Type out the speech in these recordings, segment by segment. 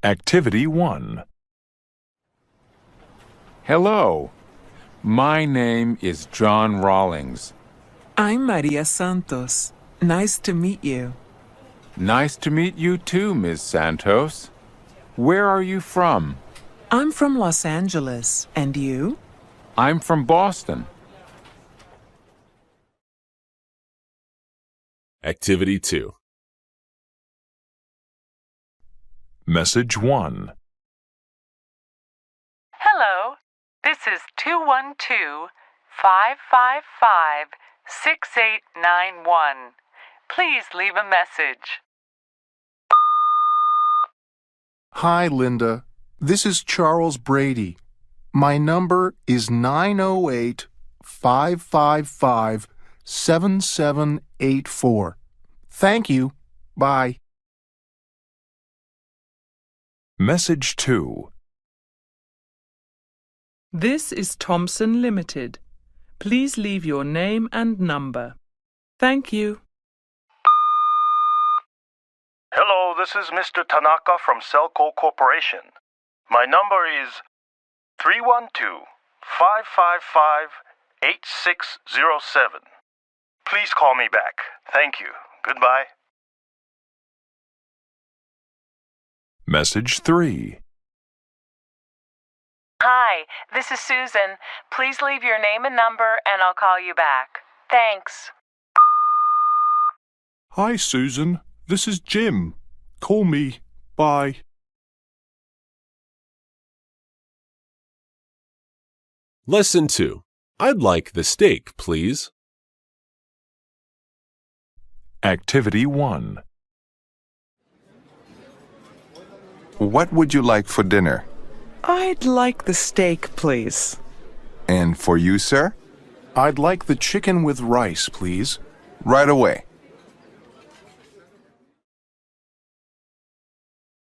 Activity 1. Hello. My name is John Rawlings. I'm Maria Santos. Nice to meet you. Nice to meet you too, Ms. Santos. Where are you from? I'm from Los Angeles. And you? I'm from Boston. Activity 2. Message 1. Hello, this is 212-555-6891. Please leave a message. Hi, Linda. This is Charles Brady. My number is 908-555-7784. Thank you. Bye. Message 2. This is Thomson Limited. Please leave your name and number. Thank you. Hello, this is Mr. Tanaka from Selco Corporation. My number is 312-555-8607. Please call me back. Thank you. Goodbye. Message 3. Hi, this is Susan. Please leave your name and number and I'll call you back. Thanks. Hi, Susan. This is Jim. Call me. Bye. Lesson 2. I'd like the steak, please. Activity 1. What would you like for dinner? I'd like the steak, please. And for you, sir? I'd like the chicken with rice, please. Right away.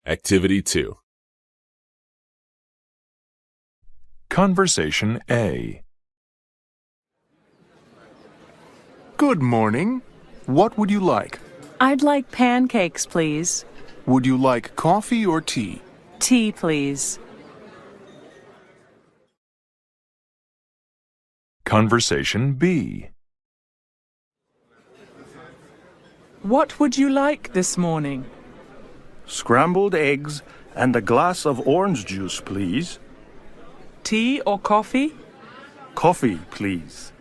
Activity 2. Conversation A. Good morning. What would you like? I'd like pancakes, please. Would you like coffee or tea? Tea, please. Conversation B. What would you like this morning? Scrambled eggs and a glass of orange juice, please. Tea or coffee? Coffee, please.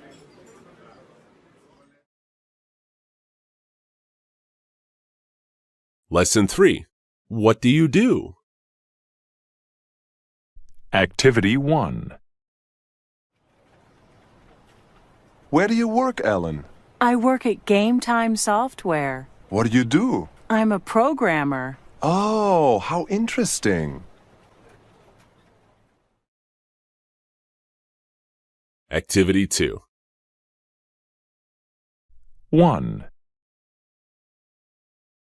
Lesson 3. What do you do? Activity 1. Where do you work, Ellen? I work at Game Time Software. What do you do? I'm a programmer. Oh, how interesting. Activity 2. 1.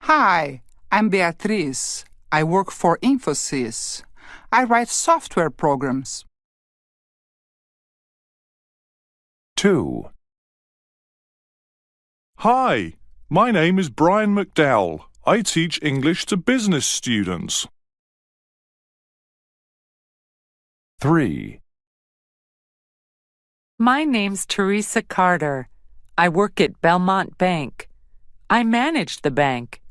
Hi, I'm Beatriz. I work for Infosys. I write software programs. 2. Hi, my name is Brian McDowell. I teach English to business students. 3. My name's Teresa Carter. I work at Belmont Bank. I manage the bank.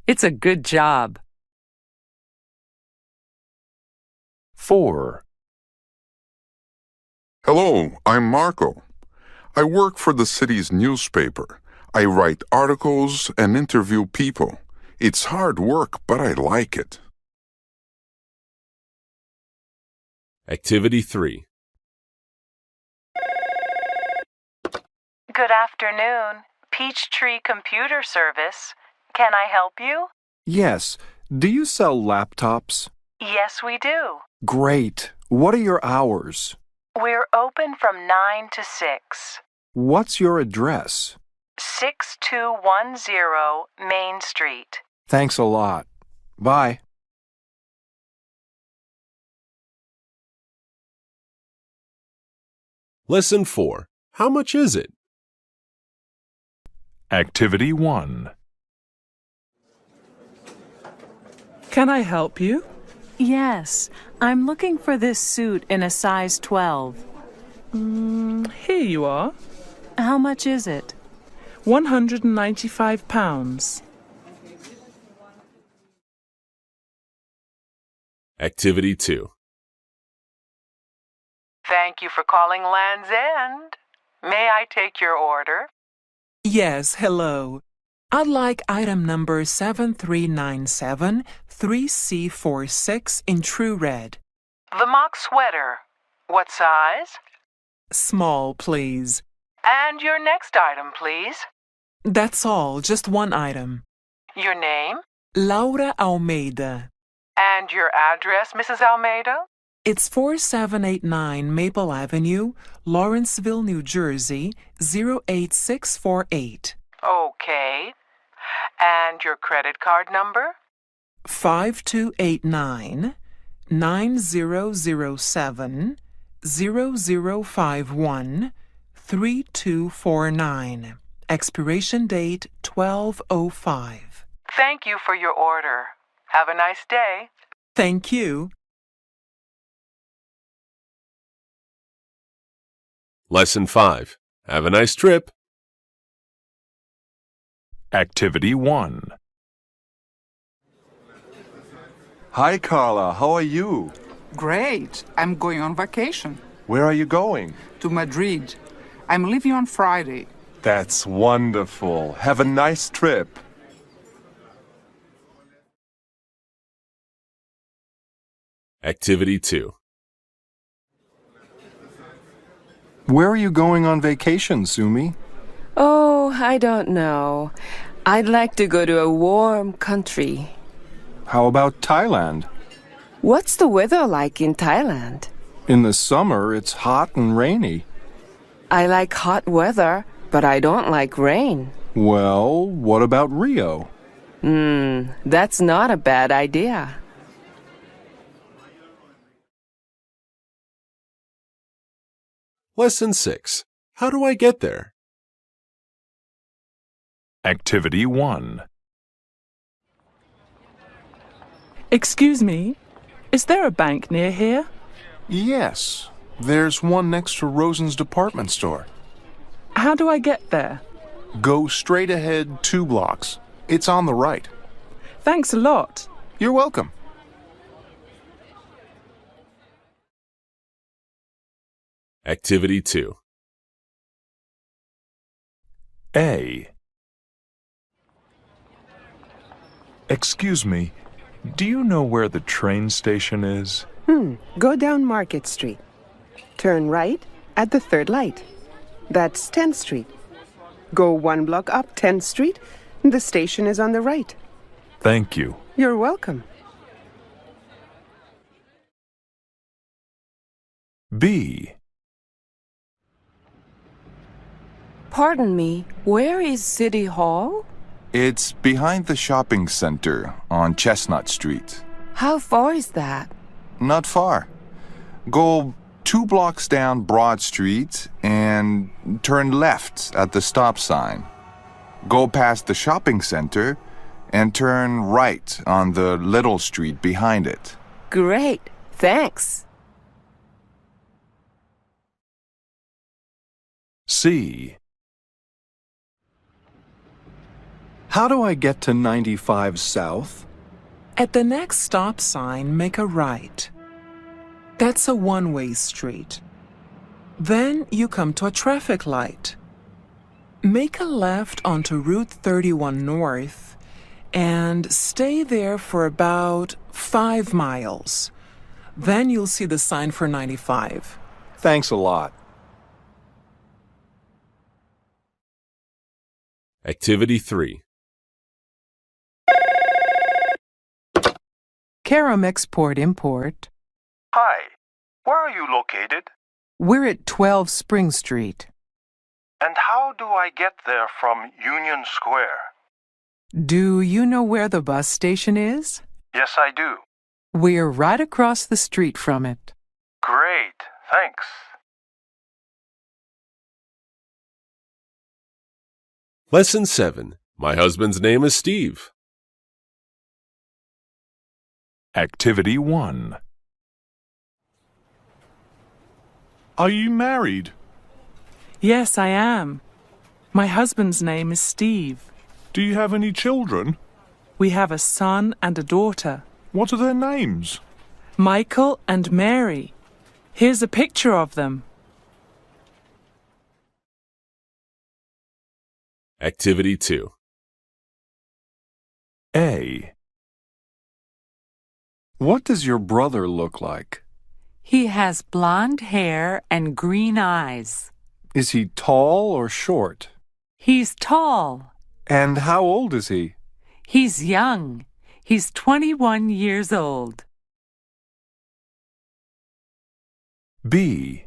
It's a good job. 4. Hello, I'm Marco. I work for the city's newspaper. I write articles and interview people. It's hard work, but I like it. Activity 3. Good afternoon. Peachtree Computer Service. Can I help you? Yes. Do you sell laptops? Yes, we do. Great. What are your hours? We're open from 9 to 6. What's your address? 6210 Main Street. Thanks a lot. Bye. Lesson 4. How much is it? Activity 1. Can I help you? Yes, I'm looking for this suit in a size 12. Here you are. How much is it? £195. Activity 2. Thank you for calling Land's End. May I take your order? Yes, hello. I'd like item number 7397 3C46 in true red. The mock sweater. What size? Small, please. And your next item, please. That's all, just one item. Your name? Laura Almeida. And your address, Mrs. Almeida? It's 4789 Maple Avenue, Lawrenceville, New Jersey, 08648. Okay. And your credit card number? 5289 9007 0051 3249. Expiration date 1205. Thank you for your order. Have a nice day. Thank you. Lesson 5. Have a nice trip. Activity 1. Hi, Carla. How are you? Great. I'm going on vacation. Where are you going? To Madrid. I'm leaving on Friday. That's wonderful. Have a nice trip. Activity 2. Where are you going on vacation, Sumi? Oh, I don't know. I'd like to go to a warm country. How about Thailand? What's the weather like in Thailand? In the summer, it's hot and rainy. I like hot weather, but I don't like rain. Well, what about Rio? That's not a bad idea. Lesson 6. How do I get there? Activity 1. Excuse me, is there a bank near here? Yes, there's one next to Rosen's department store. How do I get there? Go straight ahead 2 blocks. It's on the right. Thanks a lot. You're welcome. Activity 2. A. Excuse me, do you know where the train station is? Go down Market Street. Turn right at the third light. That's 10th Street. Go 1 block up 10th Street. The station is on the right. Thank you. You're welcome. B. Pardon me, where is City Hall? It's behind the shopping center on Chestnut Street. How far is that? Not far. Go 2 blocks down Broad Street and turn left at the stop sign. Go past the shopping center and turn right on the little street behind it. Great, thanks. C. How do I get to 95 South? At the next stop sign, make a right. That's a one-way street. Then you come to a traffic light. Make a left onto Route 31 North and stay there for about 5 miles. Then you'll see the sign for 95. Thanks a lot. Activity 3. Karam Export-Import. Hi, where are you located? We're at 12 Spring Street. And how do I get there from Union Square? Do you know where the bus station is? Yes, I do. We're right across the street from it. Great, thanks. Lesson 7. My husband's name is Steve. Activity 1. Are you married? Yes, I am. My husband's name is Steve. Do you have any children? We have a son and a daughter. What are their names? Michael and Mary. Here's a picture of them. Activity 2. A. What does your brother look like? He has blonde hair and green eyes. Is he tall or short? He's tall. And how old is he? He's young. He's 21 years old. B.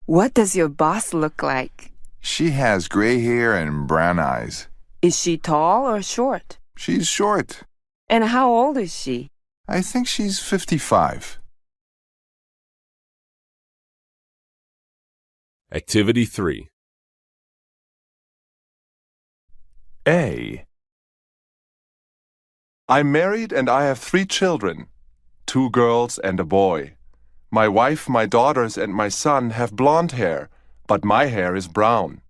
What does your boss look like? She has gray hair and brown eyes. Is she tall or short? She's short. And how old is she? I think she's 55. Activity 3. A. I'm married and I have 3 children, 2 girls and a boy. My wife, my daughters, and my son have blonde hair, but my hair is brown.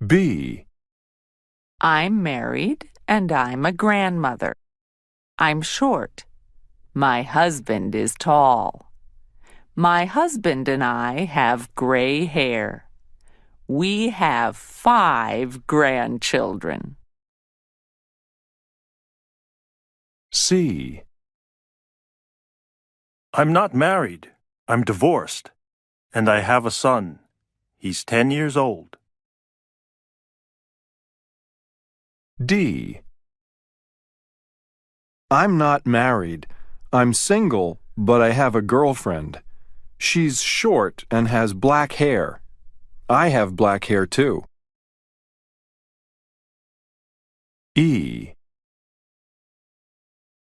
B. I'm married and I'm a grandmother. I'm short. My husband is tall. My husband and I have gray hair. We have 5 grandchildren. C. I'm not married. I'm divorced. And I have a son. He's 10 years old. D. I'm not married. I'm single, but I have a girlfriend. She's short and has black hair. I have black hair too. E.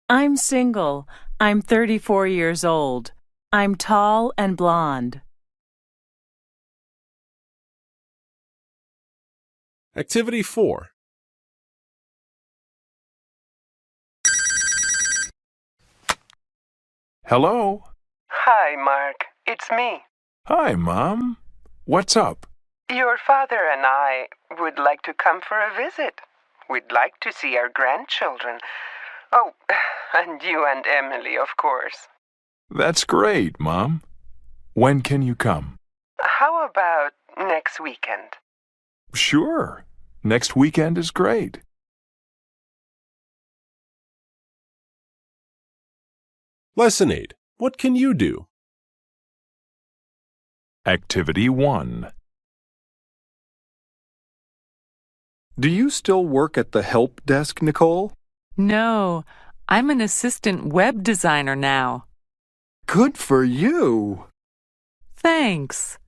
I'm single. I'm 34 years old. I'm tall and blonde. Activity 4. Hello? Hi, Mark. It's me. Hi, Mom. What's up? Your father and I would like to come for a visit. We'd like to see our grandchildren. Oh, and you and Emily, of course. That's great, Mom. When can you come? How about next weekend? Sure. Next weekend is great. Lesson 8. What can you do? Activity 1. Do you still work at the help desk, Nicole? No, I'm an assistant web designer now. Good for you. Thanks.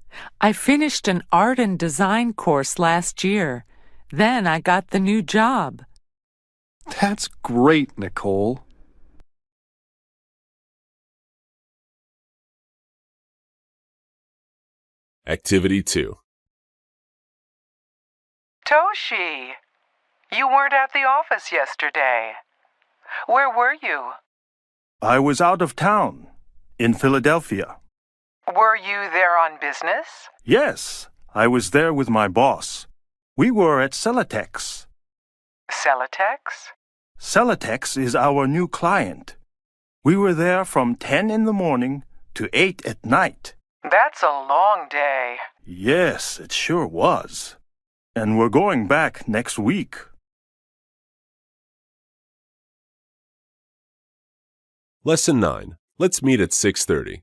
I finished an art and design course last year. Then I got the new job. That's great, Nicole. Activity 2. Toshi, you weren't at the office yesterday. Where were you? I was out of town, in Philadelphia. Were you there on business? Yes, I was there with my boss. We were at Celotex. Celotex? Celotex is our new client. We were there from 10 in the morning to 8 at night. That's a long day. Yes, it sure was. And we're going back next week. Lesson 9. Let's meet at 6:30.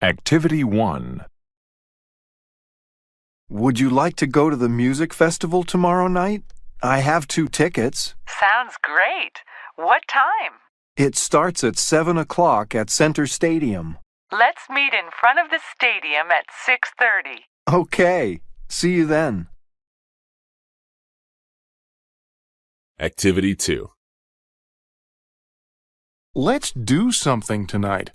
Activity 1. Would you like to go to the music festival tomorrow night? I have 2 tickets. Sounds great. What time? It starts at 7 o'clock at Center Stadium. Let's meet in front of the stadium at 6:30. Okay. See you then. Activity 2. Let's do something tonight.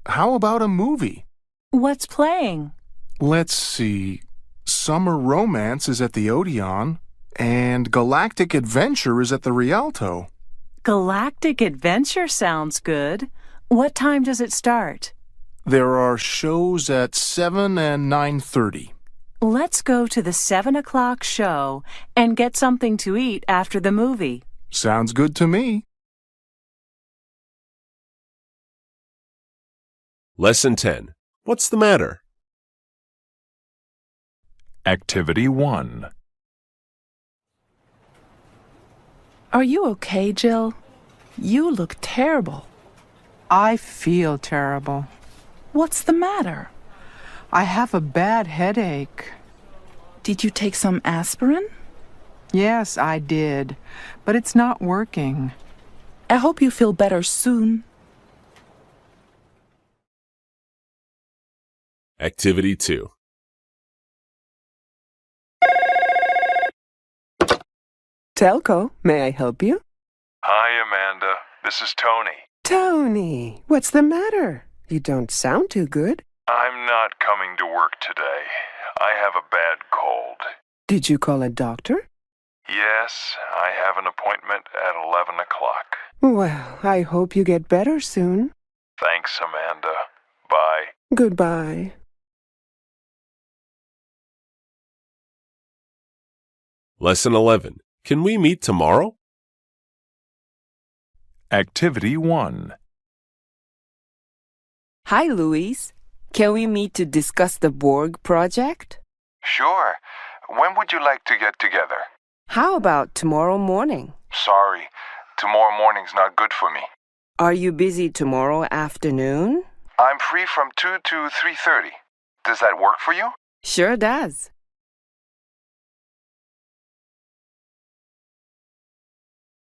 How about a movie? What's playing? Let's see. Summer Romance is at the Odeon, And Galactic Adventure is at the Rialto. Galactic Adventure sounds good. What time does it start? There are shows at 7 and 9:30. Let's go to the 7 o'clock show and get something to eat after the movie. Sounds good to me. Lesson 10. What's the matter? Activity 1. Are you okay, Jill? You look terrible. I feel terrible. What's the matter? I have a bad headache. Did you take some aspirin? Yes, I did, but it's not working. I hope you feel better soon. Activity 2. Telco, may I help you? Hi, Amanda. This is Tony. Tony, what's the matter? You don't sound too good. I'm not coming to work today. I have a bad cold. Did you call a doctor? Yes, I have an appointment at 11 o'clock. Well, I hope you get better soon. Thanks, Amanda. Bye. Goodbye. Lesson 11. Can we meet tomorrow? Activity 1. Hi, Louise. Can we meet to discuss the Borg project? Sure. When would you like to get together? How about tomorrow morning? Sorry, tomorrow morning's not good for me. Are you busy tomorrow afternoon? I'm free from 2 to 3:30. Does that work for you? Sure does.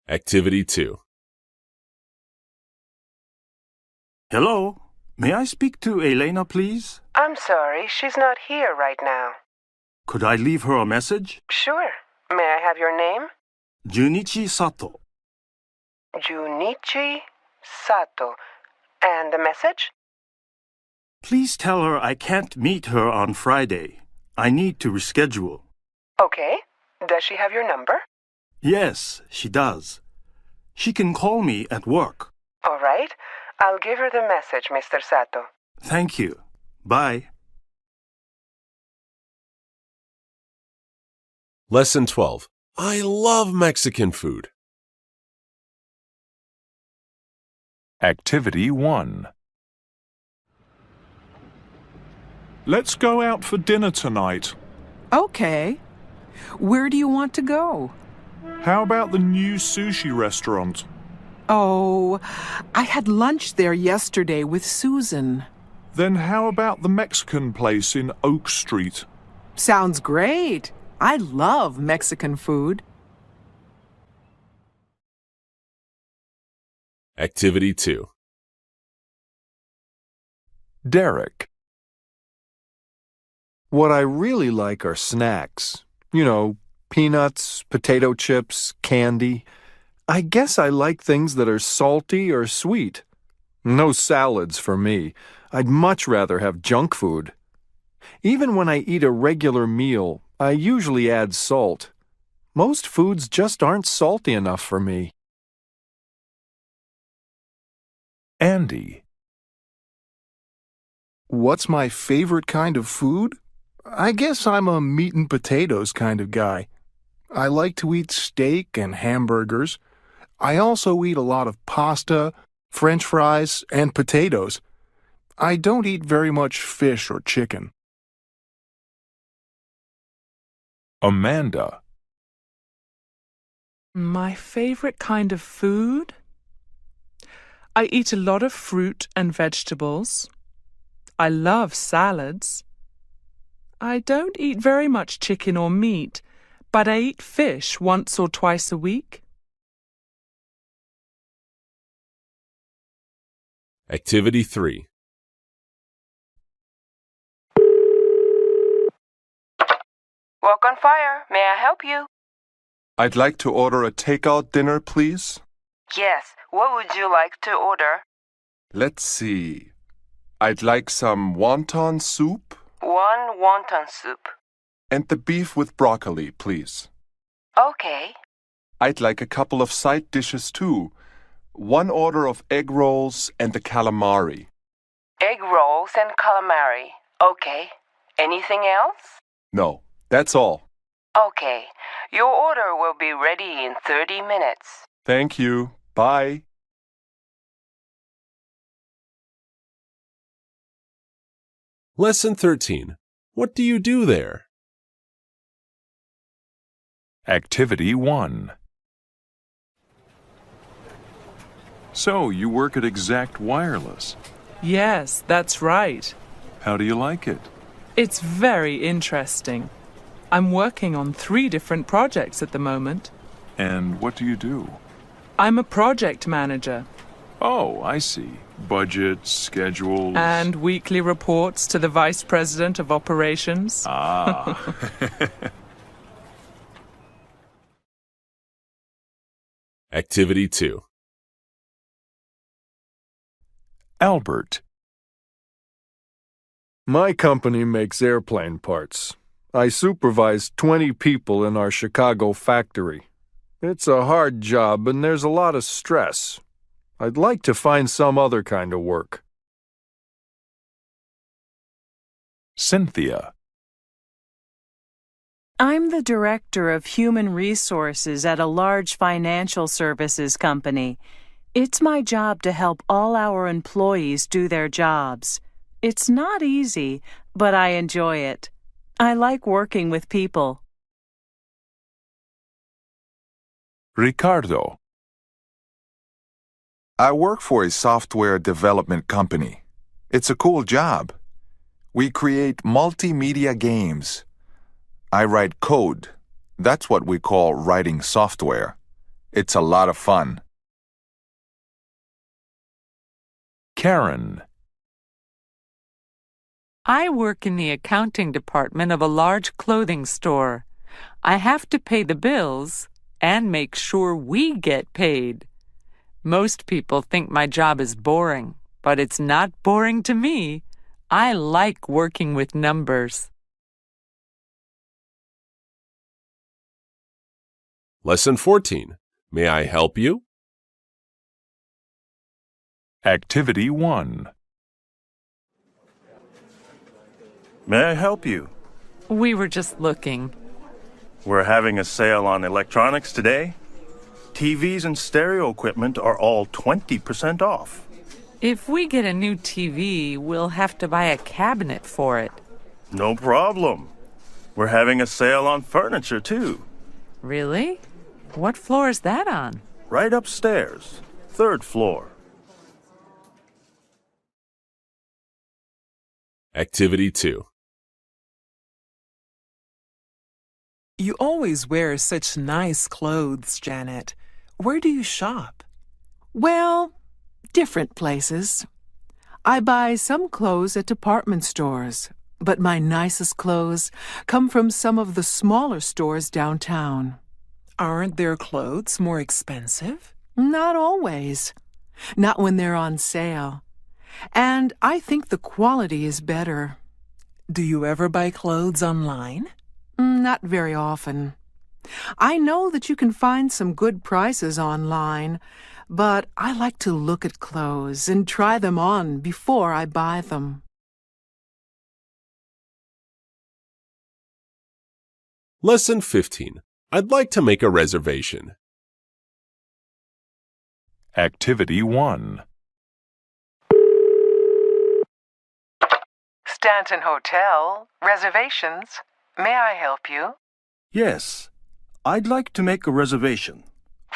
Activity 2. Hello. May I speak to Elena, please? I'm sorry, she's not here right now. Could I leave her a message? Sure. May I have your name? Junichi Sato. Junichi Sato. And the message? Please tell her I can't meet her on Friday. I need to reschedule. Okay. Does she have your number? Yes, she does. She can call me at work. All right. I'll give her the message, Mr. Sato. Thank you. Bye. Lesson 12. I love Mexican food. Activity 1. Let's go out for dinner tonight. Okay. Where do you want to go? How about the new sushi restaurant? Oh, I had lunch there yesterday with Susan. Then how about the Mexican place in Oak Street? Sounds great. I love Mexican food. Activity 2. Derek. What I really like are snacks. You know, peanuts, potato chips, candy. I guess I like things that are salty or sweet. No salads for me. I'd much rather have junk food. Even when I eat a regular meal, I usually add salt. Most foods just aren't salty enough for me. Andy. What's my favorite kind of food? I guess I'm a meat and potatoes kind of guy. I like to eat steak and hamburgers. I also eat a lot of pasta, French fries, and potatoes. I don't eat very much fish or chicken. Amanda. My favorite kind of food? I eat a lot of fruit and vegetables. I love salads. I don't eat very much chicken or meat, but I eat fish once or twice a week. Activity 3. Walk on fire. May I help you? I'd like to order a takeout dinner, please. Yes. What would you like to order? Let's see. I'd like some wonton soup. One wonton soup. And the beef with broccoli, please. Okay. I'd like a couple of side dishes too. One order of egg rolls and the calamari. Egg rolls and calamari. Okay. Anything else? No, that's all. Okay. Your order will be ready in 30 minutes. Thank you. Bye. Lesson 13. What do you do there? Activity 1. So, you work at Exact Wireless. Yes, that's right. How do you like it? It's very interesting. I'm working on 3 different projects at the moment. And what do you do? I'm a project manager. Oh, I see. Budgets, schedules... And weekly reports to the Vice President of Operations. Ah. Activity 2. Albert. My company makes airplane parts. I supervise 20 people in our Chicago factory. It's a hard job and there's a lot of stress. I'd like to find some other kind of work. Cynthia. I'm the director of human resources at a large financial services company. It's my job to help all our employees do their jobs. It's not easy, but I enjoy it. I like working with people. Ricardo. I work for a software development company. It's a cool job. We create multimedia games. I write code. That's what we call writing software. It's a lot of fun. Karen. I work in the accounting department of a large clothing store. I have to pay the bills and make sure we get paid. Most people think my job is boring, but it's not boring to me. I like working with numbers. Lesson 14. May I help you? Activity 1. May I help you? We were just looking. We're having a sale on electronics today. TVs and stereo equipment are all 20% off. If we get a new TV, we'll have to buy a cabinet for it. No problem. We're having a sale on furniture, too. Really? What floor is that on? Right upstairs, 3rd floor. Activity 2. You always wear such nice clothes, Janet. Where do you shop? Well, different places. I buy some clothes at department stores, but my nicest clothes come from some of the smaller stores downtown. Aren't their clothes more expensive? Not always. Not when they're on sale. And I think the quality is better. Do you ever buy clothes online? Not very often. I know that you can find some good prices online, but I like to look at clothes and try them on before I buy them. Lesson 15. I'd like to make a reservation. Activity 1. Stanton Hotel. Reservations. May I help you? Yes, I'd like to make a reservation.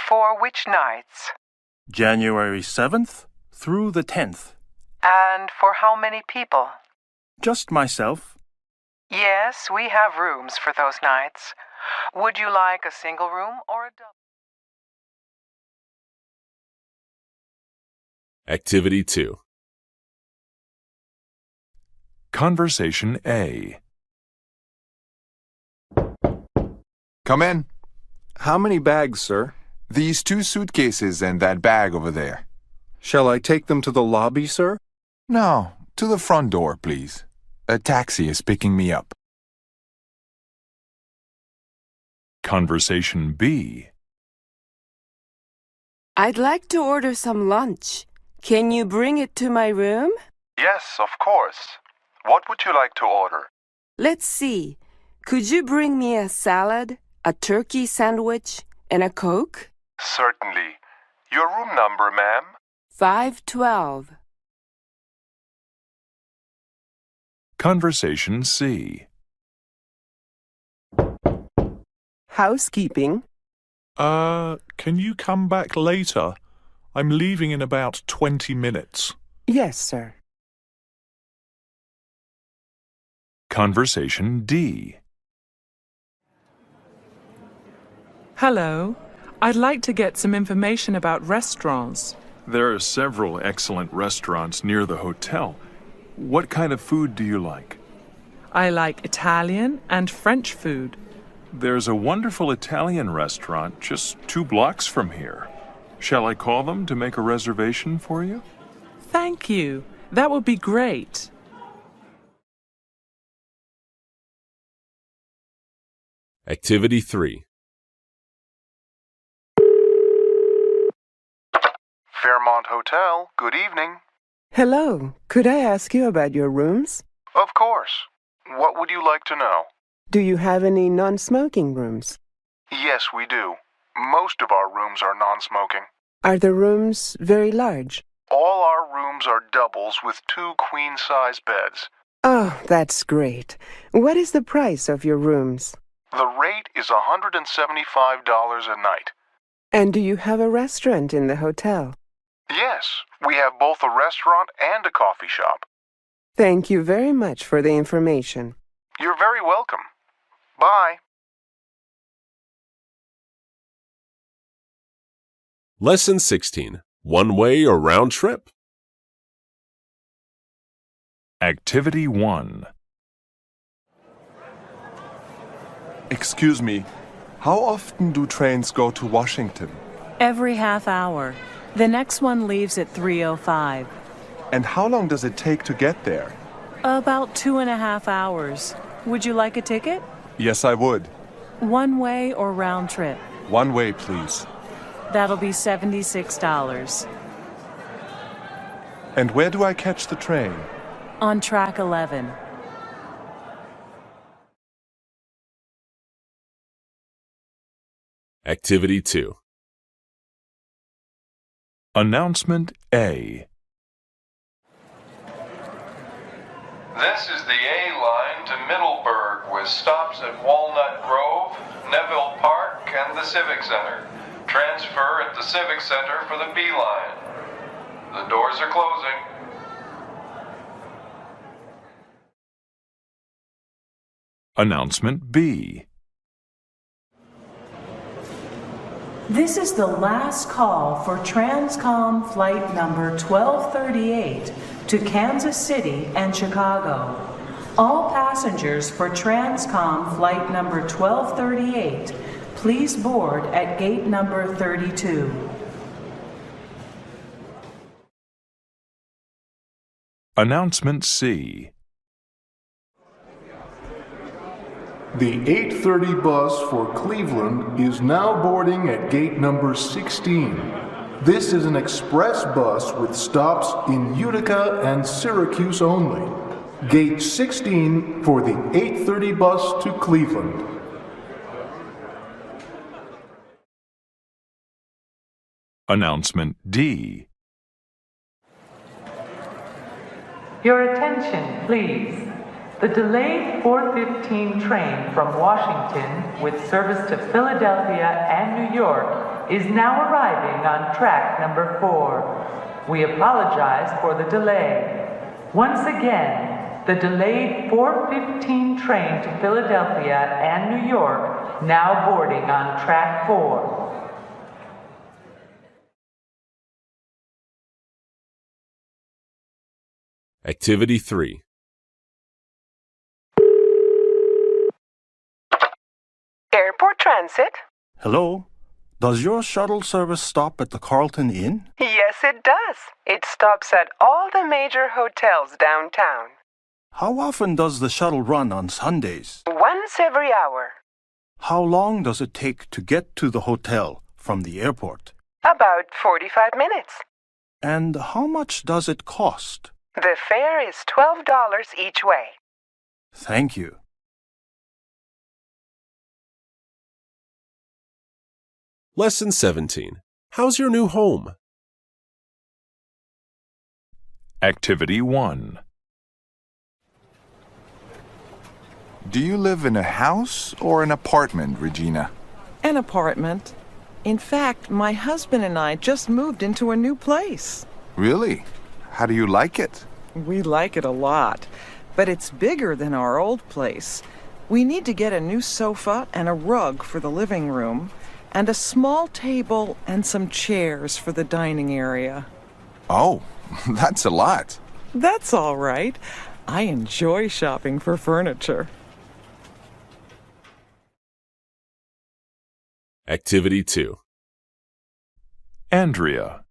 For which nights? January 7th through the 10th. And for how many people? Just myself. Yes, we have rooms for those nights. Would you like a single room or a double? Activity 2. Conversation A. Come in. How many bags, sir? These 2 suitcases and that bag over there. Shall I take them to the lobby, sir? No, to the front door, please. A taxi is picking me up. Conversation B. I'd like to order some lunch. Can you bring it to my room? Yes, of course. What would you like to order? Let's see. Could you bring me a salad, a turkey sandwich, and a Coke? Certainly. Your room number, ma'am? 512. Conversation C. Housekeeping. Can you come back later? I'm leaving in about 20 minutes. Yes, sir. Conversation D. Hello. I'd like to get some information about restaurants. There are several excellent restaurants near the hotel. What kind of food do you like? I like Italian and French food. There's a wonderful Italian restaurant just 2 blocks from here. Shall I call them to make a reservation for you? Thank you. That would be great. Activity 3. Fairmont Hotel, good evening. Hello. Could I ask you about your rooms? Of course. What would you like to know? Do you have any non-smoking rooms? Yes, we do. Most of our rooms are non-smoking. Are the rooms very large? All our rooms are doubles with 2 queen-size beds. Oh, that's great. What is the price of your rooms? The rate is $175 a night. And do you have a restaurant in the hotel? Yes, we have both a restaurant and a coffee shop. Thank you very much for the information. You're very welcome. Bye. Lesson 16. One-way or round trip? Activity 1. Excuse me, how often do trains go to Washington? Every half hour. The next one leaves at 3:05. And how long does it take to get there? About 2.5 hours. Would you like a ticket? Yes, I would. One way or round trip? One way, please. That'll be $76. And where do I catch the train? On track 11. Activity 2. Announcement A. This is the A line to Middleburg with stops at Walnut Grove, Neville Park, and the Civic Center. Transfer at the Civic Center for the B line. The doors are closing. Announcement B. This is the last call for Transcom flight number 1238 to Kansas City and Chicago. All passengers for Transcom flight number 1238, please board at gate number 32. Announcement C. The 8:30 bus for Cleveland is now boarding at gate number 16. This is an express bus with stops in Utica and Syracuse only. Gate 16 for the 8:30 bus to Cleveland. Announcement D. Your attention, please. The delayed 4:15 train from Washington with service to Philadelphia and New York is now arriving on track number 4. We apologize for the delay. Once again, the delayed 4:15 train to Philadelphia and New York now boarding on track 4. Activity 3. Airport Transit. Hello? Does your shuttle service stop at the Carlton Inn? Yes, it does. It stops at all the major hotels downtown. How often does the shuttle run on Sundays? Once every hour. How long does it take to get to the hotel from the airport? About 45 minutes. And how much does it cost? The fare is $12 each way. Thank you. Lesson 17. How's your new home? Activity 1. Do you live in a house or an apartment, Regina? An apartment. In fact, my husband and I just moved into a new place. Really? How do you like it? We like it a lot, but it's bigger than our old place. We need to get a new sofa and a rug for the living room, and a small table and some chairs for the dining area. Oh, that's a lot. That's all right. I enjoy shopping for furniture. Activity 2. Andrea.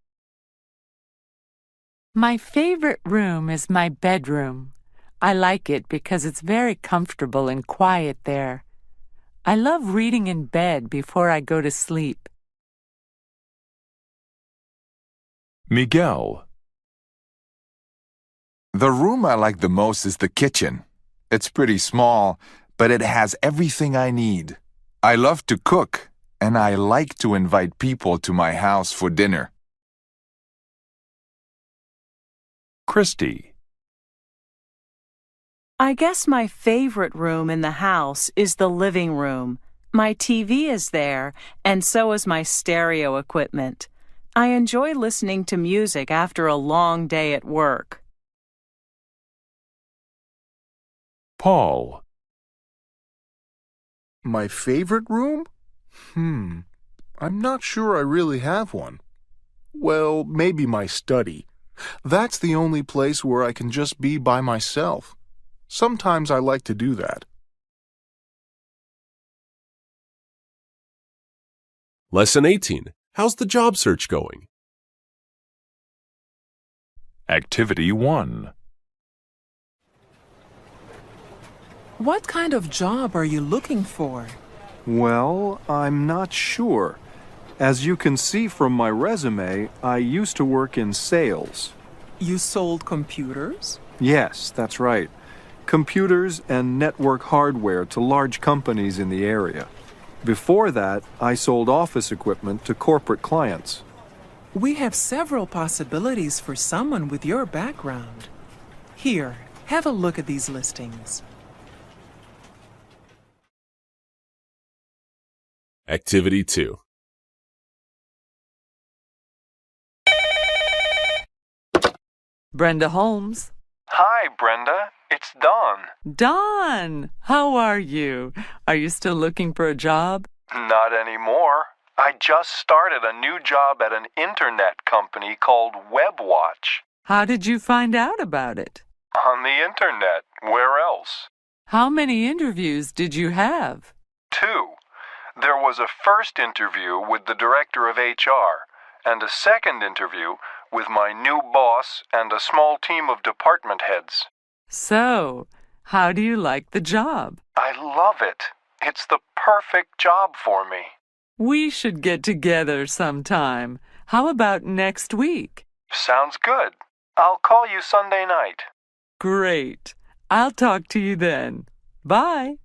My favorite room is my bedroom. I like it because it's very comfortable and quiet there. I love reading in bed before I go to sleep. Miguel. The room I like the most is the kitchen. It's pretty small, but it has everything I need. I love to cook, and I like to invite people to my house for dinner. Christy. I guess my favorite room in the house is the living room. My TV is there, and so is my stereo equipment. I enjoy listening to music after a long day at work. Paul. My favorite room? I'm not sure I really have one. Well, maybe my study. That's the only place where I can just be by myself. Sometimes I like to do that. Lesson 18. How's the job search going? Activity 1. What kind of job are you looking for? Well, I'm not sure. As you can see from my resume, I used to work in sales. You sold computers? Yes, that's right. Computers and network hardware to large companies in the area. Before that, I sold office equipment to corporate clients. We have several possibilities for someone with your background. Here, have a look at these listings. Activity 2. Brenda Holmes. Hi, Brenda. It's Don. Don, how are you? Are you still looking for a job? Not anymore. I just started a new job at an internet company called WebWatch. How did you find out about it? On the internet. Where else? How many interviews did you have? 2. There was a first interview with the director of HR, and a second interview with my new boss and a small team of department heads. So, how do you like the job? I love it. It's the perfect job for me. We should get together sometime. How about next week? Sounds good. I'll call you Sunday night. Great. I'll talk to you then. Bye.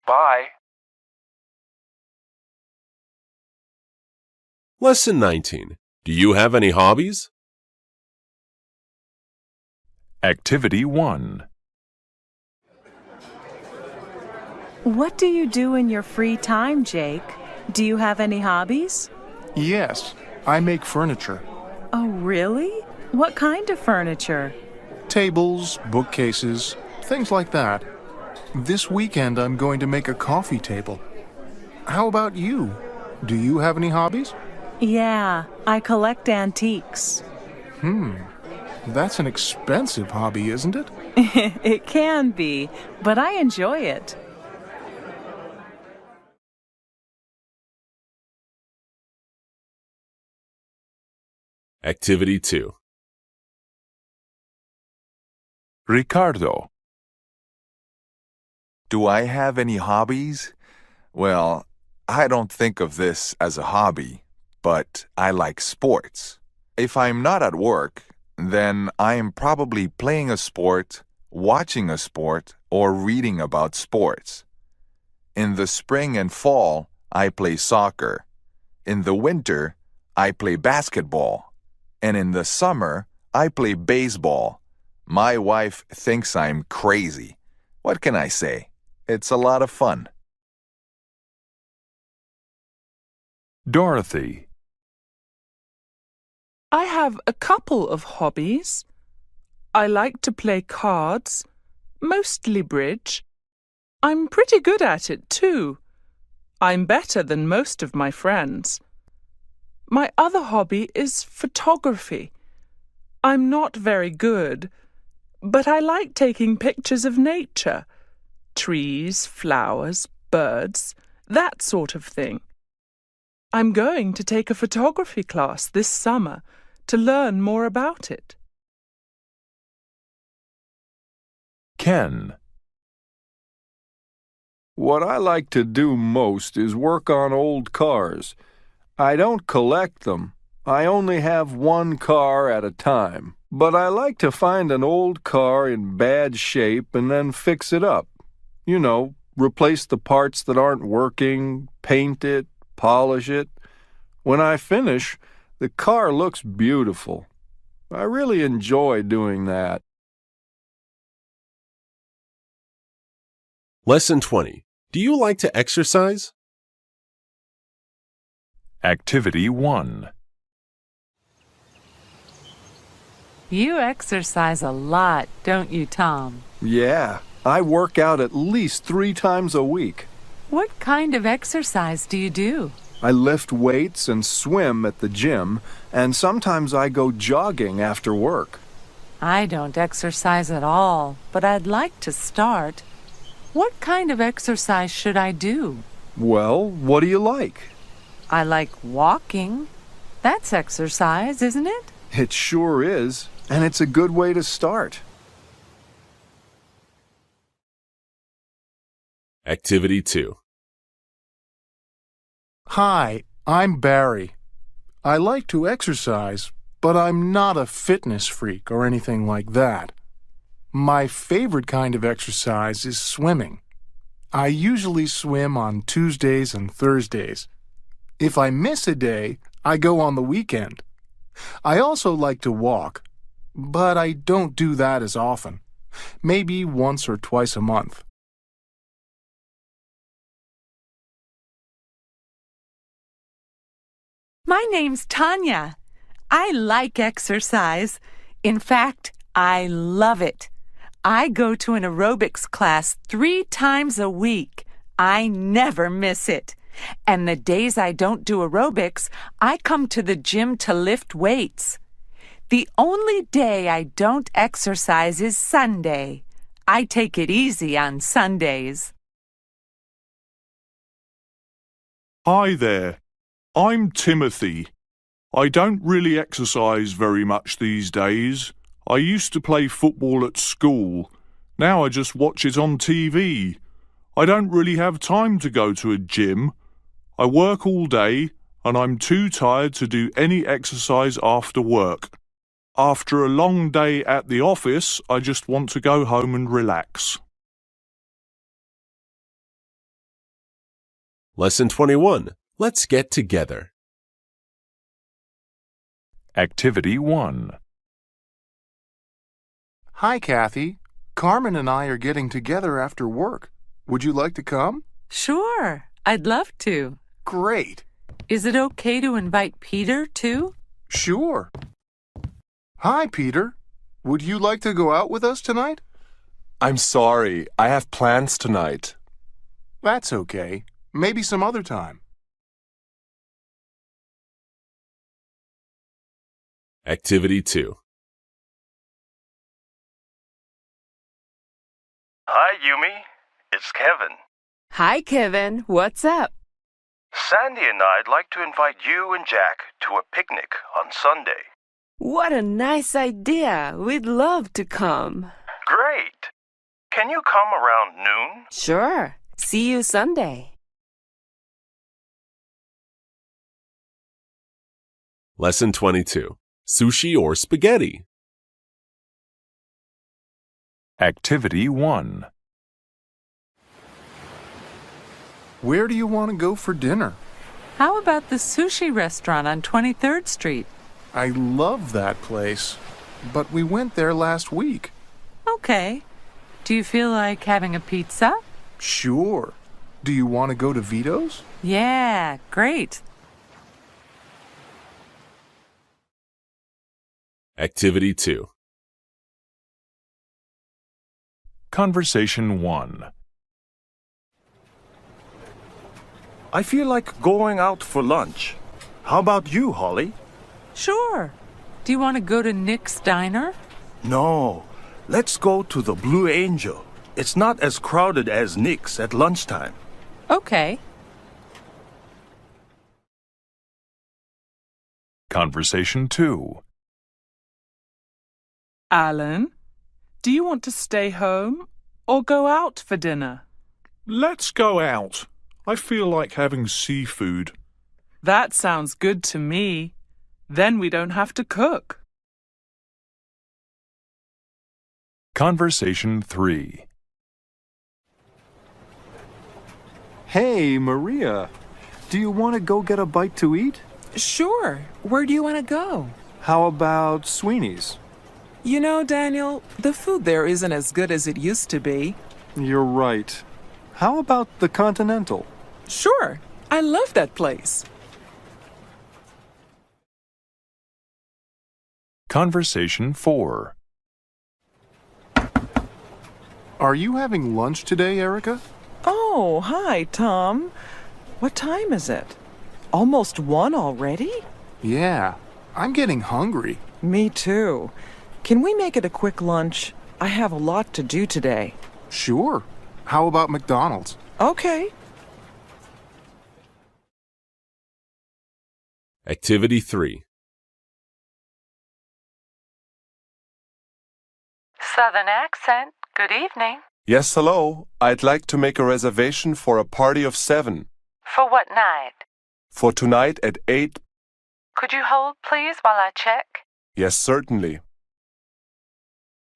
Bye. Lesson 19. Do you have any hobbies? Activity 1. What do you do in your free time, Jake? Do you have any hobbies? Yes, I make furniture. Oh, really? What kind of furniture? Tables, bookcases, things like that. This weekend I'm going to make a coffee table. How about you? Do you have any hobbies? Yeah, I collect antiques. That's an expensive hobby, isn't it? It can be, but I enjoy it. Activity 2. Ricardo. Do I have any hobbies? Well, I don't think of this as a hobby, but I like sports. If I'm not at work, then I am probably playing a sport, watching a sport, or reading about sports. In the spring and fall, I play soccer. In the winter, I play basketball. And in the summer, I play baseball. My wife thinks I'm crazy. What can I say? It's a lot of fun. Dorothy. I have a couple of hobbies. I like to play cards, mostly bridge. I'm pretty good at it too. I'm better than most of my friends. My other hobby is photography. I'm not very good, but I like taking pictures of nature. Trees, flowers, birds, that sort of thing. I'm going to take a photography class this summer to learn more about it. Ken. What I like to do most is work on old cars. I don't collect them. I only have one car at a time. But I like to find an old car in bad shape and then fix it up. You know, replace the parts that aren't working, paint it, polish it. When I finish, the car looks beautiful. I really enjoy doing that. Lesson 20. Do you like to exercise? Activity 1. You exercise a lot, don't you, Tom? Yeah, I work out at least 3 times a week. What kind of exercise do you do? I lift weights and swim at the gym, and sometimes I go jogging after work. I don't exercise at all, but I'd like to start. What kind of exercise should I do? Well, what do you like? I like walking. That's exercise, isn't it? It sure is, and it's a good way to start. Activity 2. Hi, I'm Barry. I like to exercise, but I'm not a fitness freak or anything like that. My favorite kind of exercise is swimming. I usually swim on Tuesdays and Thursdays. If I miss a day, I go on the weekend. I also like to walk, but I don't do that as often. Maybe once or twice a month. My name's Tanya. I like exercise. In fact, I love it. I go to an aerobics class 3 times a week. I never miss it. And the days I don't do aerobics, I come to the gym to lift weights. The only day I don't exercise is Sunday. I take it easy on Sundays. Hi there. I'm Timothy. I don't really exercise very much these days. I used to play football at school. Now I just watch it on TV. I don't really have time to go to a gym. I work all day and I'm too tired to do any exercise after work. After a long day at the office, I just want to go home and relax. Lesson 21. Let's get together. Activity 1. Hi, Kathy. Carmen and I are getting together after work. Would you like to come? Sure, I'd love to. Great. Is it okay to invite Peter, too? Sure. Hi, Peter. Would you like to go out with us tonight? I'm sorry, I have plans tonight. That's okay. Maybe some other time. Activity 2. Hi, Yumi. It's Kevin. Hi, Kevin. What's up? Sandy and I'd like to invite you and Jack to a picnic on Sunday. What a nice idea. We'd love to come. Great. Can you come around noon? Sure. See you Sunday. Lesson 22. Sushi or spaghetti? Activity 1. Where do you want to go for dinner? How about the sushi restaurant on 23rd Street? I love that place, but we went there last week. Okay. Do you feel like having a pizza? Sure. Do you want to go to Vito's? Yeah, great. Activity 2. Conversation 1. I feel like going out for lunch. How about you, Holly? Sure. Do you want to go to Nick's Diner? No. Let's go to the Blue Angel. It's not as crowded as Nick's at lunchtime. Okay. Conversation 2. Alan, do you want to stay home or go out for dinner? Let's go out. I feel like having seafood. That sounds good to me. Then we don't have to cook. Conversation 3. Hey, Maria. Do you want to go get a bite to eat? Sure. Where do you want to go? How about Sweeney's? You know, Daniel, the food there isn't as good as it used to be. You're right. How about the Continental? Sure. I love that place. Conversation 4. Are you having lunch today, Erica? Oh, hi, Tom. What time is it? Almost 1 already? Yeah. I'm getting hungry. Me too. Can we make it a quick lunch? I have a lot to do today. Sure. How about McDonald's? Okay. Activity 3. Southern accent. Good evening. Yes, hello. I'd like to make a reservation for a party of 7. For what night? For tonight at 8. Could you hold, please, while I check? Yes, certainly.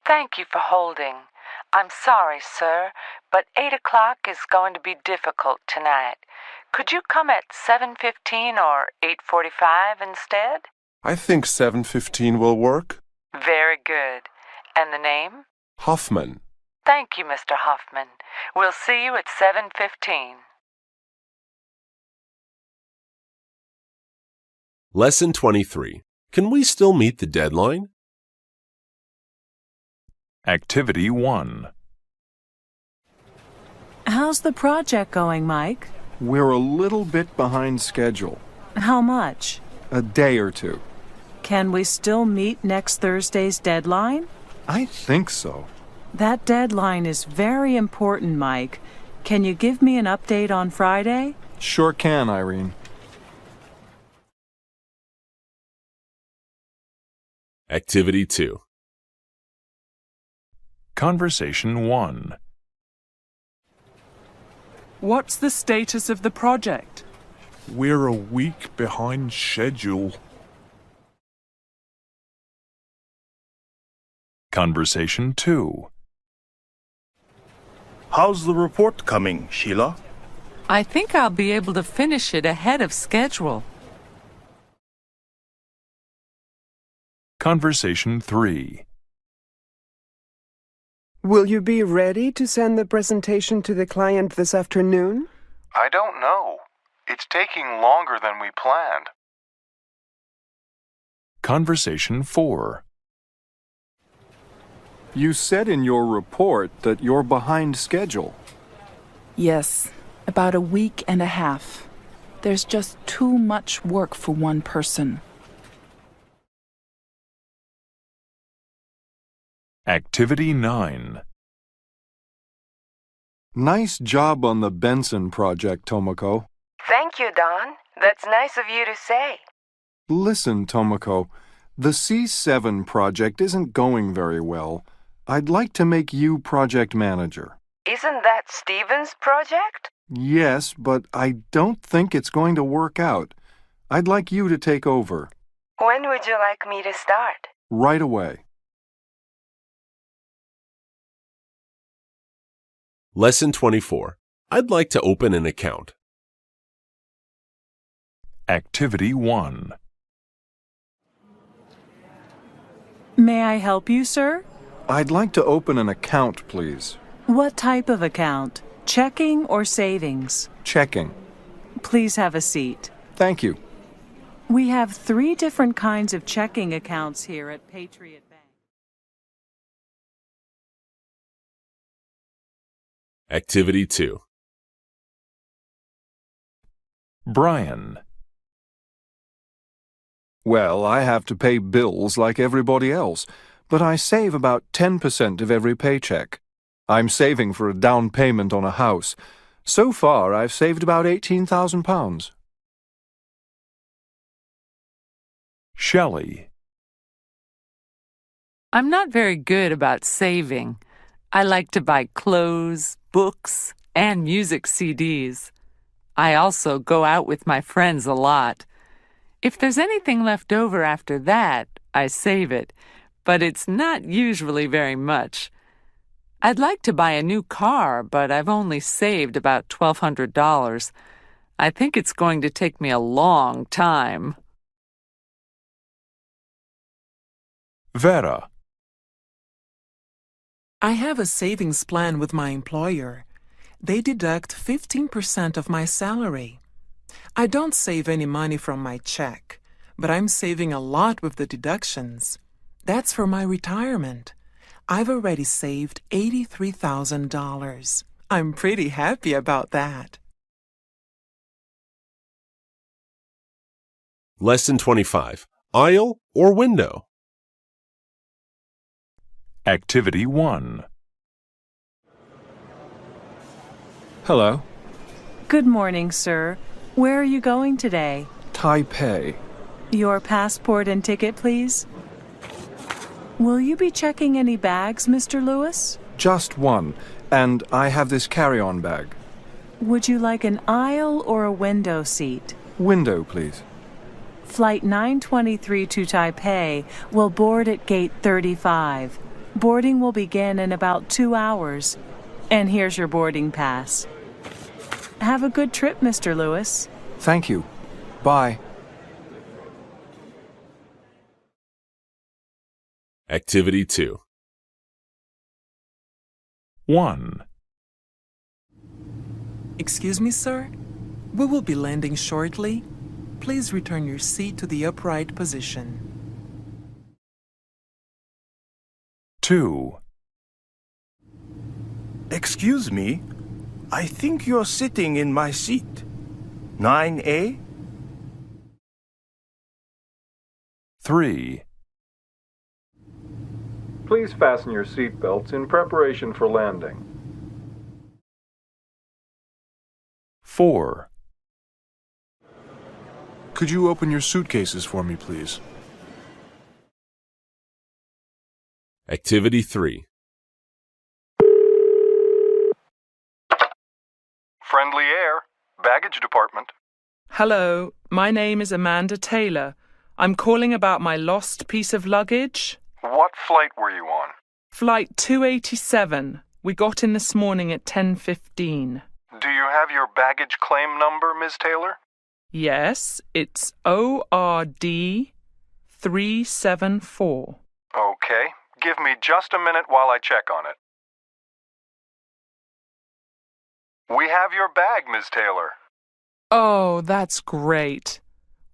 Thank you for holding. I'm sorry, sir, but 8 o'clock is going to be difficult tonight. Could you come at 7:15 or 8:45 instead? I think 7:15 will work. Very good. And the name? Hoffman. Thank you, Mr. Hoffman. We'll see you at 7:15. Lesson 23. Can we still meet the deadline? Activity 1. How's the project going, Mike? We're a little bit behind schedule. How much? A day or two. Can we still meet next Thursday's deadline? I think so. That deadline is very important, Mike. Can you give me an update on Friday? Sure can, Irene. Activity 2. Conversation 1. What's the status of the project? We're a week behind schedule. Conversation 2. How's the report coming, Sheila? I think I'll be able to finish it ahead of schedule. Conversation 3. Will you be ready to send the presentation to the client this afternoon? I don't know. It's taking longer than we planned. Conversation 4. You said in your report that you're behind schedule. Yes, about a week and a half. There's just too much work for one person. Activity 9. Nice job on the Benson project, Tomoko. Thank you, Don. That's nice of you to say. Listen, Tomoko, the C7 project isn't going very well. I'd like to make you project manager. Isn't that Steven's project? Yes, but I don't think it's going to work out. I'd like you to take over. When would you like me to start? Right away. Lesson 24. I'd like to open an account. Activity 1. May I help you, sir? I'd like to open an account, please. What type of account? Checking or savings? Checking. Please have a seat. Thank you. We have 3 different kinds of checking accounts here at Patriot Bank. Activity 2. Brian. Well, I have to pay bills like everybody else, but I save about 10% of every paycheck. I'm saving for a down payment on a house. So far, I've saved about £18,000. Shelley. I'm not very good about saving. I like to buy clothes, books, and music CDs. I also go out with my friends a lot. If there's anything left over after that, I save it, but it's not usually very much. I'd like to buy a new car, but I've only saved about $1,200. I think it's going to take me a long time. Vera. I have a savings plan with my employer. They deduct 15% of my salary. I don't save any money from my check, but I'm saving a lot with the deductions. That's for my retirement. I've already saved $83,000. I'm pretty happy about that. Lesson 25. Aisle or window? Activity 1. Hello. Good morning, sir. Where are you going today? Taipei. Your passport and ticket, please. Will you be checking any bags, Mr. Lewis? Just one, and I have this carry-on bag. Would you like an aisle or a window seat? Window, please. Flight 923 to Taipei will board at gate 35. Boarding will begin in about 2 hours. And here's your boarding pass. Have a good trip, Mr. Lewis. Thank you. Bye. Activity 2. 1. Excuse me, sir? We will be landing shortly. Please return your seat to the upright position. 2. Excuse me, I think you're sitting in my seat. 9A? 3. Please fasten your seatbelts in preparation for landing. 4. Could you open your suitcases for me, please? Activity 3. Friendly Air, baggage department. Hello, my name is Amanda Taylor. I'm calling about my lost piece of luggage. What flight were you on? Flight 287. We got in this morning at 10:15. Do you have your baggage claim number, Ms. Taylor? Yes, it's ORD 374. Okay, give me just a minute while I check on it. We have your bag, Ms. Taylor. Oh, that's great.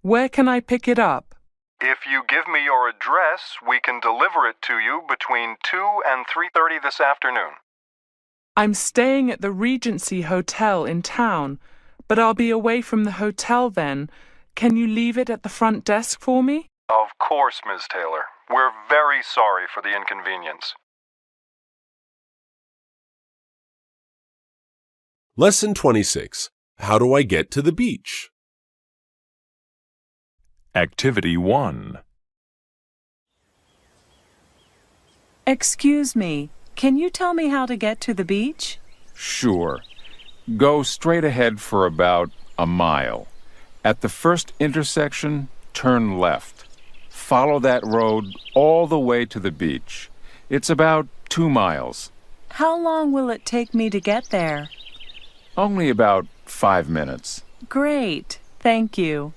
Where can I pick it up? If you give me your address, we can deliver it to you between 2 and 3:30 this afternoon. I'm staying at the Regency Hotel in town, but I'll be away from the hotel then. Can you leave it at the front desk for me? Of course, Ms. Taylor. We're very sorry for the inconvenience. Lesson 26. How do I get to the beach? Activity 1. Excuse me, can you tell me how to get to the beach? Sure. Go straight ahead for about a mile. At the first intersection, turn left. follow that road all the way to the beach. It's about 2 miles. How long will it take me to get there? Only about 5 minutes. Great. Thank you.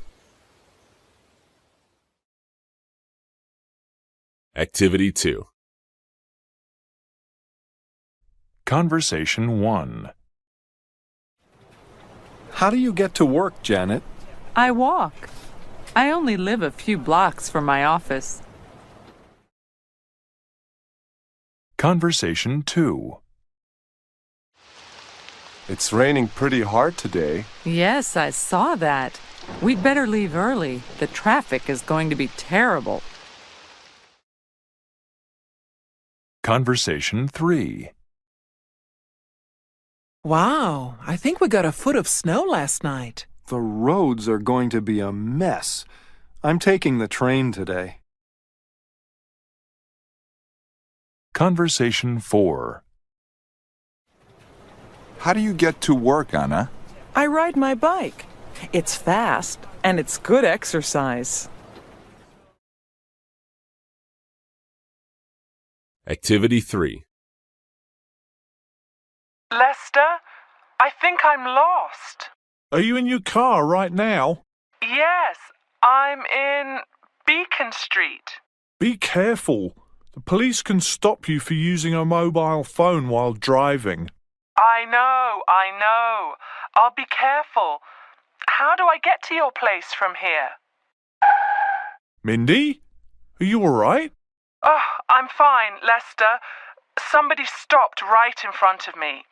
Activity 2. Conversation 1. How do you get to work, Janet? I walk. I only live a few blocks from my office. Conversation 2. It's raining pretty hard today. Yes, I saw that. We'd better leave early. The traffic is going to be terrible. Conversation 3. Wow, I think we got a foot of snow last night. The roads are going to be a mess. I'm taking the train today. Conversation 4. How do you get to work, Anna? I ride my bike. It's fast and it's good exercise. Activity 3. Lester, I think I'm lost. Are you in your car right now? Yes, I'm in Beacon Street. Be careful. The police can stop you for using a mobile phone while driving. I know. I'll be careful. How do I get to your place from here? Mindy? Are you all right? Oh, I'm fine, Lester. Somebody stopped right in front of me.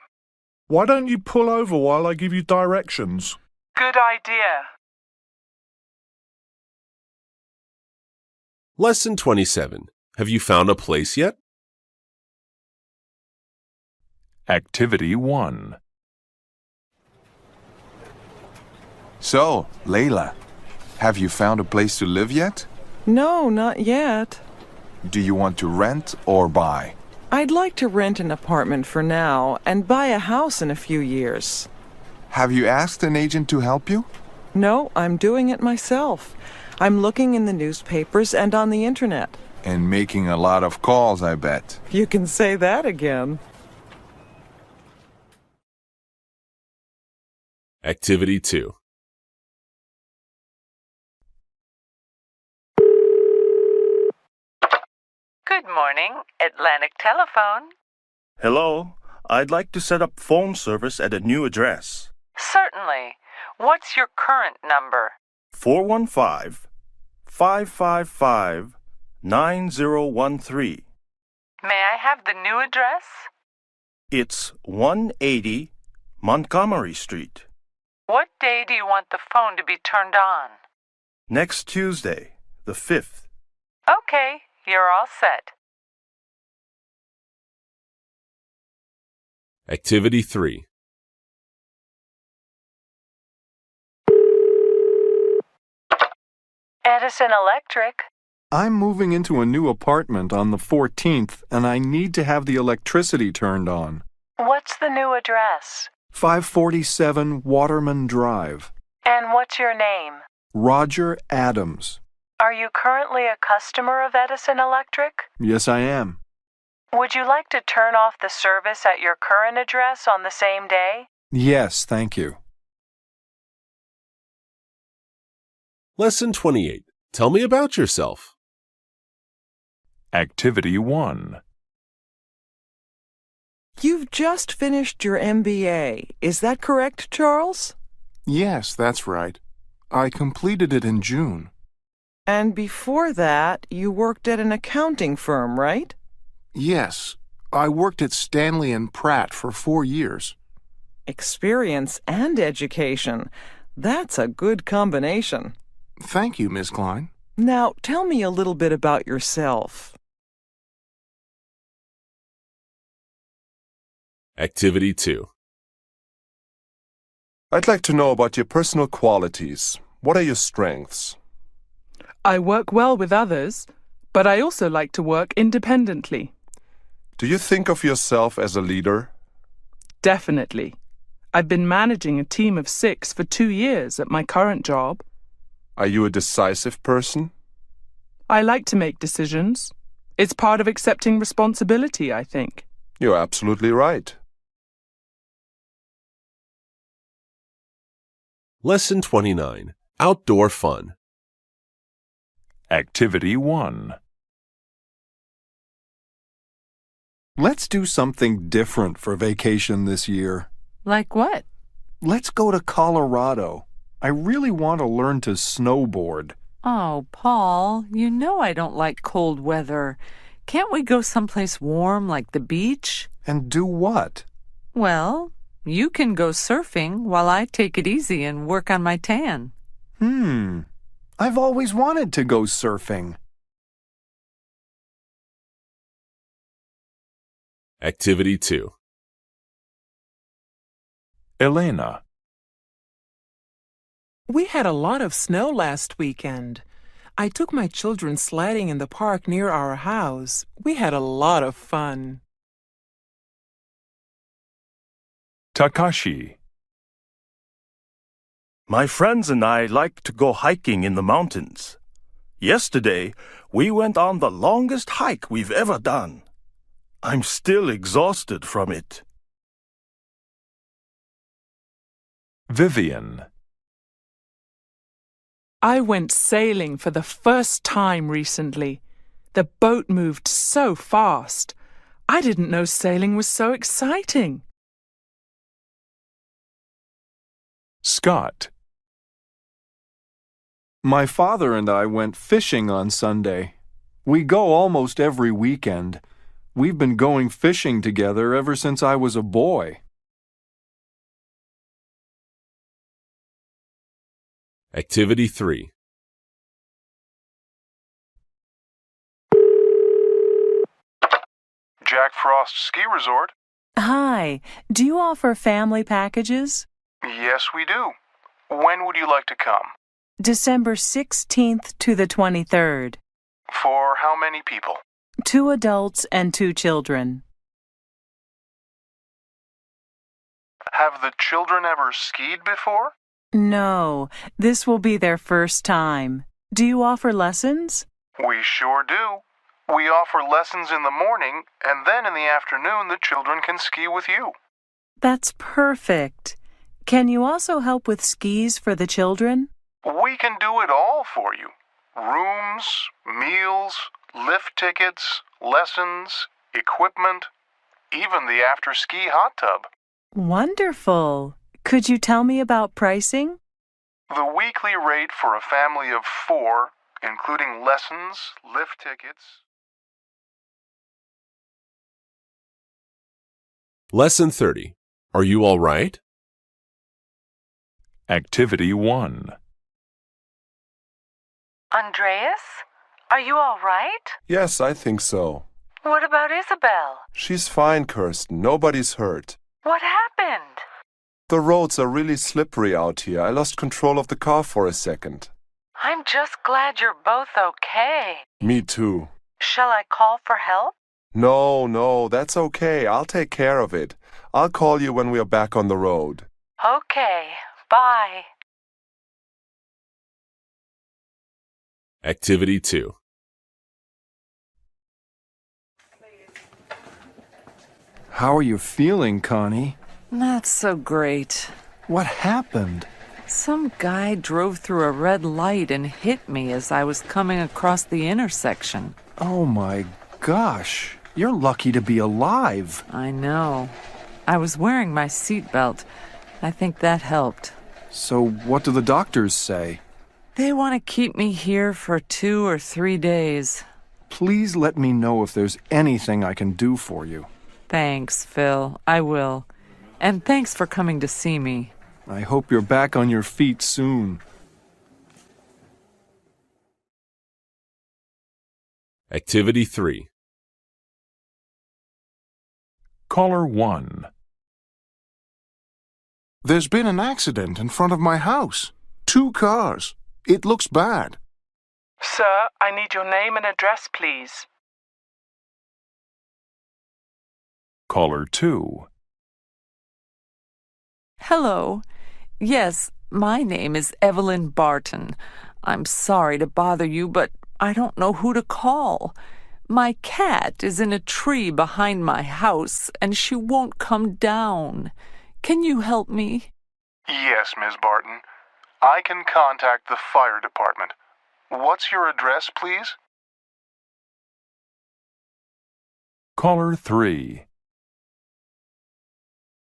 Why don't you pull over while I give you directions? Good idea. Lesson 27. Have you found a place yet? Activity 1. So, Layla, have you found a place to live yet? No, not yet. Do you want to rent or buy? I'd like to rent an apartment for now and buy a house in a few years. Have you asked an agent to help you? No, I'm doing it myself. I'm looking in the newspapers and on the internet. And making a lot of calls, I bet. You can say that again. Activity 2. Good morning, Atlantic Telephone. Hello, I'd like to set up phone service at a new address. Certainly. What's your current number? 415-555-9013. May I have the new address? It's 180 Montgomery Street. What day do you want the phone to be turned on? Next Tuesday, the 5th. Okay, you're all set. Activity 3. Edison Electric. I'm moving into a new apartment on the 14th, and I need to have the electricity turned on. What's the new address? 547 Waterman Drive. And what's your name? Roger Adams. Are you currently a customer of Edison Electric? Yes, I am. Would you like to turn off the service at your current address on the same day? Yes, thank you. Lesson 28. Tell me about yourself. Activity 1. You've just finished your MBA. Is that correct, Charles? Yes, that's right. I completed it in June. And before that, you worked at an accounting firm, right? Yes, I worked at Stanley & Pratt for 4 years. Experience and education. That's a good combination. Thank you, Miss Klein. Now, tell me a little bit about yourself. Activity 2. I'd like to know about your personal qualities. What are your strengths? I work well with others, but I also like to work independently. Do you think of yourself as a leader? Definitely. I've been managing a team of 6 for 2 years at my current job. Are you a decisive person? I like to make decisions. It's part of accepting responsibility, I think. You're absolutely right. Lesson 29. Outdoor Fun. Activity 1. Let's do something different for vacation this year. Like what? Let's go to Colorado. I really want to learn to snowboard. Oh, Paul, you know I don't like cold weather. Can't we go someplace warm like the beach? And do what? Well, you can go surfing while I take it easy and work on my tan. I've always wanted to go surfing. Activity 2. Elena. We had a lot of snow last weekend. I took my children sledding in the park near our house. We had a lot of fun. Takashi. My friends and I like to go hiking in the mountains. Yesterday, we went on the longest hike we've ever done. I'm still exhausted from it. Vivian. I went sailing for the first time recently. The boat moved so fast. I didn't know sailing was so exciting. Scott. My father and I went fishing on Sunday. We go almost every weekend. We've been going fishing together ever since I was a boy. Activity 3. Jack Frost Ski Resort. Hi, do you offer family packages? Yes, we do. When would you like to come? December 16th to the 23rd. For how many people? 2 adults and 2 children. Have the children ever skied before? No, this will be their first time. Do you offer lessons? We sure do. We offer lessons in the morning, and then in the afternoon the children can ski with you. That's perfect. Can you also help with skis for the children? We can do it all for you. Rooms, meals, lift tickets, lessons, equipment, even the after-ski hot tub. Wonderful. Could you tell me about pricing? The weekly rate for a family of 4, including lessons, lift tickets. Lesson 30. Are you all right? Activity 1. Andreas, are you all right? Yes, I think so. What about Isabel? She's fine, Kirsten. Nobody's hurt. What happened? The roads are really slippery out here. I lost control of the car for a second. I'm just glad you're both okay. Me too. Shall I call for help? No, that's okay. I'll take care of it. I'll call you when we are back on the road. Okay, bye. Activity 2. How are you feeling, Connie? Not so great. What happened? Some guy drove through a red light and hit me as I was coming across the intersection. Oh my gosh. You're lucky to be alive. I know. I was wearing my seatbelt. I think that helped. So what do the doctors say? They want to keep me here for 2 or 3 days. Please let me know if there's anything I can do for you. Thanks, Phil. I will. And thanks for coming to see me. I hope you're back on your feet soon. Activity 3. Caller 1. There's been an accident in front of my house. 2 cars. It looks bad. Sir, I need your name and address, please. Caller 2. Hello. Yes, my name is Evelyn Barton. I'm sorry to bother you, but I don't know who to call. My cat is in a tree behind my house, and she won't come down. Can you help me? Yes, Ms. Barton. I can contact the fire department. What's your address, please? Caller 3.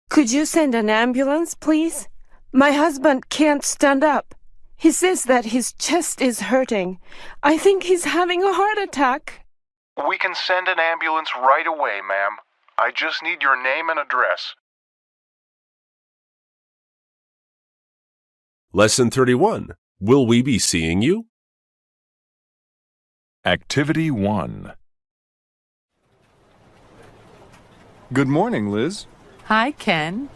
Could you send an ambulance, please? My husband can't stand up. He says that his chest is hurting. I think he's having a heart attack. We can send an ambulance right away, ma'am. I just need your name and address. Lesson 31. Will we be seeing you? Activity 1. Good morning, Liz. Hi, Ken.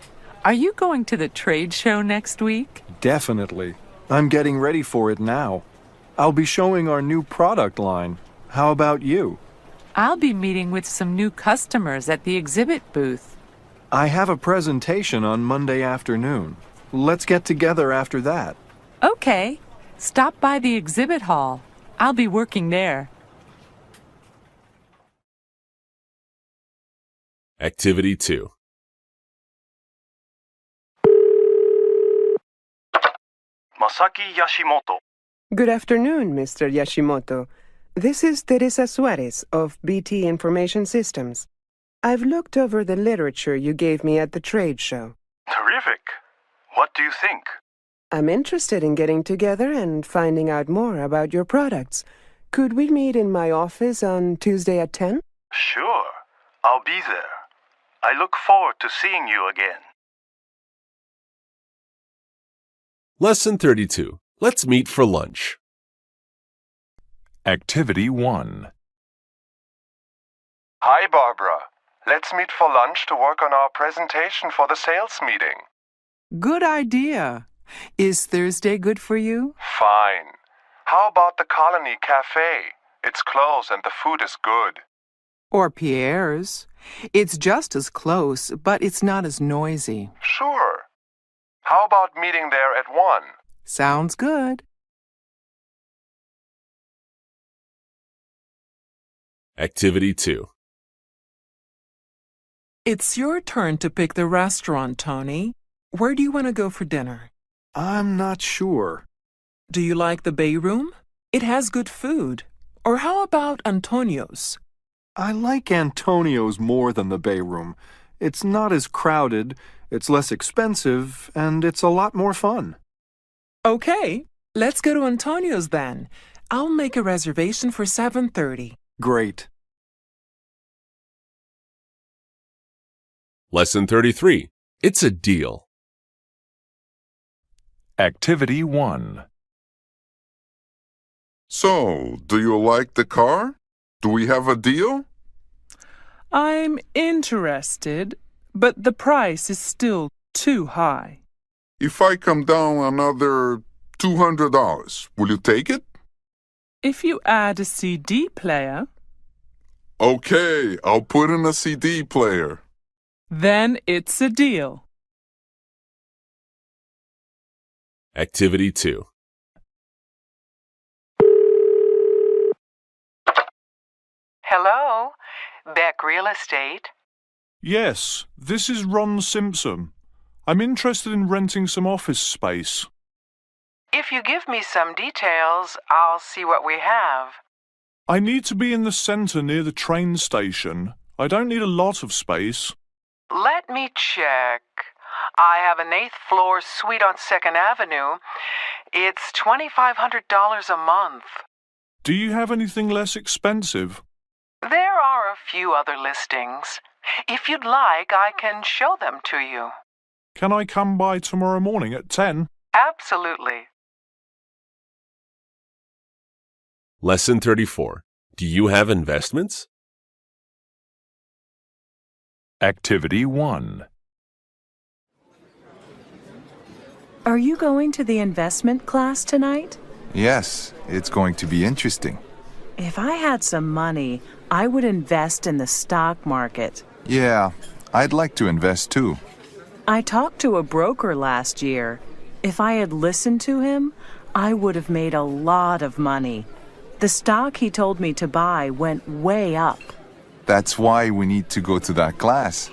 Are you going to the trade show next week? Definitely. I'm getting ready for it now. I'll be showing our new product line. How about you? I'll be meeting with some new customers at the exhibit booth. I have a presentation on Monday afternoon. Let's get together after that. Okay. Stop by the exhibit hall. I'll be working there. Activity 2. Masaki Yashimoto. Good afternoon, Mr. Yashimoto. This is Teresa Suarez of BT Information Systems. I've looked over the literature you gave me at the trade show. Terrific. What do you think? I'm interested in getting together and finding out more about your products. Could we meet in my office on Tuesday at 10? Sure. I'll be there. I look forward to seeing you again. Lesson 32. Let's meet for lunch. Activity 1. Hi, Barbara. Let's meet for lunch to work on our presentation for the sales meeting. Good idea. Is Thursday good for you? Fine. How about the Colony Cafe? It's close and the food is good. Or Pierre's. It's just as close, but it's not as noisy. Sure. How about meeting there at 1? Sounds good. Activity 2. It's your turn to pick the restaurant, Tony. Where do you want to go for dinner? I'm not sure. Do you like the Bay Room? It has good food. Or how about Antonio's? I like Antonio's more than the Bay Room. It's not as crowded, it's less expensive, and it's a lot more fun. Okay, let's go to Antonio's then. I'll make a reservation for 7:30. Great. Lesson 33. It's a deal. Activity 1. So, do you like the car? Do we have a deal? I'm interested, but the price is still too high. If I come down another $200, will you take it? If you add a CD player, Okay, I'll put in a CD player. then it's a deal. Activity 2. Hello, Beck Real Estate. Yes, this is Ron Simpson. I'm interested in renting some office space. If you give me some details, I'll see what we have. I need to be in the centre near the train station. I don't need a lot of space. Let me check. I have an 8th floor suite on 2nd Avenue. It's $2,500 a month. Do you have anything less expensive? There are a few other listings. If you'd like, I can show them to you. Can I come by tomorrow morning at 10? Absolutely. Lesson 34. Do you have investments? Activity 1. Are you going to the investment class tonight? Yes, it's going to be interesting. If I had some money, I would invest in the stock market. Yeah, I'd like to invest too. I talked to a broker last year. If I had listened to him, I would have made a lot of money. The stock he told me to buy went way up. That's why we need to go to that class.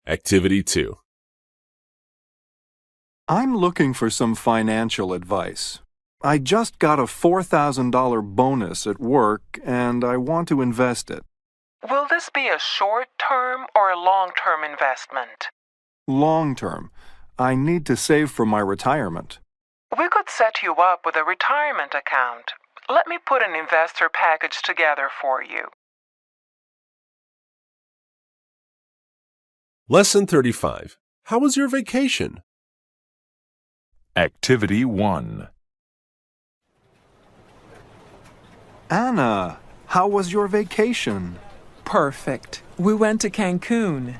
Activity 2. I'm looking for some financial advice. I just got a $4,000 bonus at work and I want to invest it. Will this be a short-term or a long-term investment? Long term. I need to save for my retirement. We could set you up with a retirement account. Let me put an investor package together for you. Lesson 35. How was your vacation? Activity 1. Anna, how was your vacation? Perfect. We went to Cancun.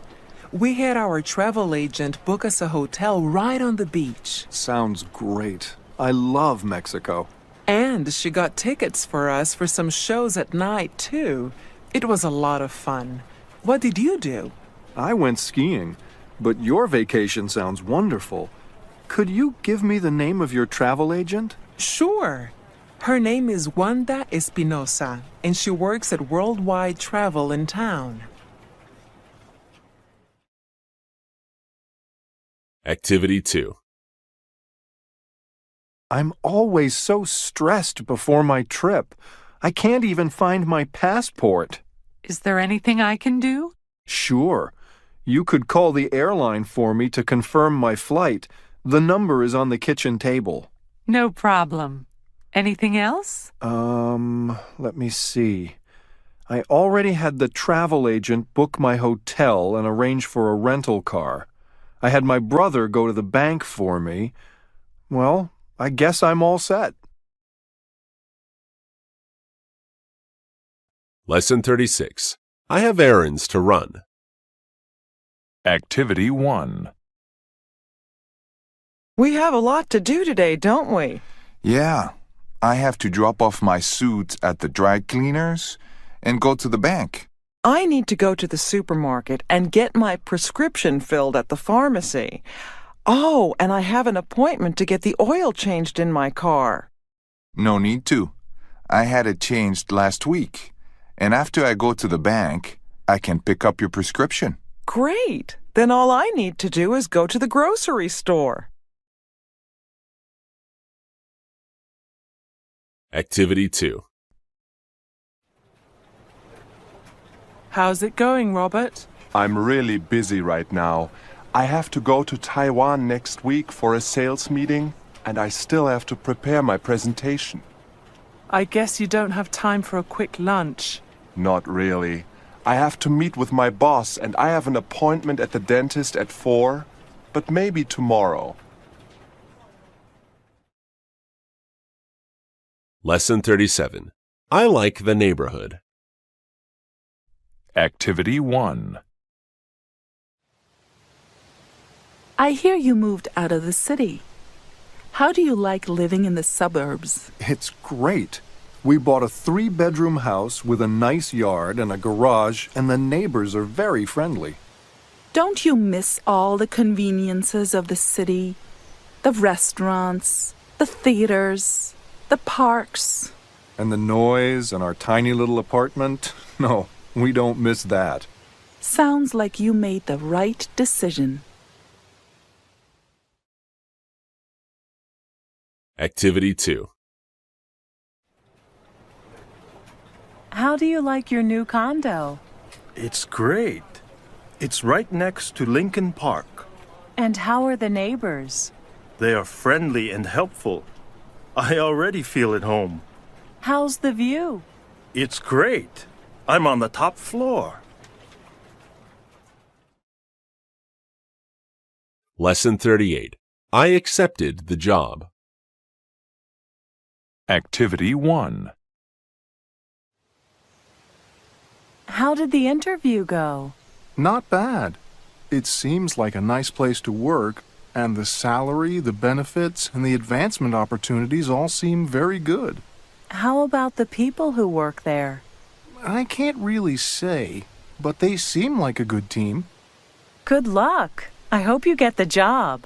We had our travel agent book us a hotel right on the beach. Sounds great. I love Mexico. And she got tickets for us for some shows at night, too. It was a lot of fun. What did you do? I went skiing, but your vacation sounds wonderful. Could you give me the name of your travel agent? Sure. Her name is Wanda Espinosa, and she works at Worldwide Travel in town. Activity 2. I'm always so stressed before my trip. I can't even find my passport. Is there anything I can do? Sure. You could call the airline for me to confirm my flight. The number is on the kitchen table. No problem. Anything else? Let me see. I already had the travel agent book my hotel and arrange for a rental car. I had my brother go to the bank for me. Well, I guess I'm all set. Lesson 36. I have errands to run. Activity 1. We have a lot to do today, don't we? Yeah. I have to drop off my suit at the dry cleaners and go to the bank. I need to go to the supermarket and get my prescription filled at the pharmacy. Oh, and I have an appointment to get the oil changed in my car. No need to. I had it changed last week. And after I go to the bank, I can pick up your prescription. Great. Then all I need to do is go to the grocery store. Activity 2. How's it going, Robert? I'm really busy right now. I have to go to Taiwan next week for a sales meeting, and I still have to prepare my presentation. I guess you don't have time for a quick lunch. Not really. I have to meet with my boss, and I have an appointment at the dentist at 4, but maybe tomorrow. Lesson 37. I like the neighborhood. Activity 1. I hear you moved out of the city. How do you like living in the suburbs? It's great. We bought a 3-bedroom house with a nice yard and a garage, and the neighbors are very friendly. Don't you miss all the conveniences of the city? The restaurants, the theaters, the parks. And the noise and our tiny little apartment? No, we don't miss that. Sounds like you made the right decision. Activity 2. How do you like your new condo? It's great. It's right next to Lincoln Park. And how are the neighbors? They are friendly and helpful. I already feel at home. How's the view? It's great. I'm on the top floor. Lesson 38. I accepted the job. Activity 1. How did the interview go? Not bad. It seems like a nice place to work, and the salary, the benefits, and the advancement opportunities all seem very good. How about the people who work there? I can't really say, but they seem like a good team. Good luck. I hope you get the job.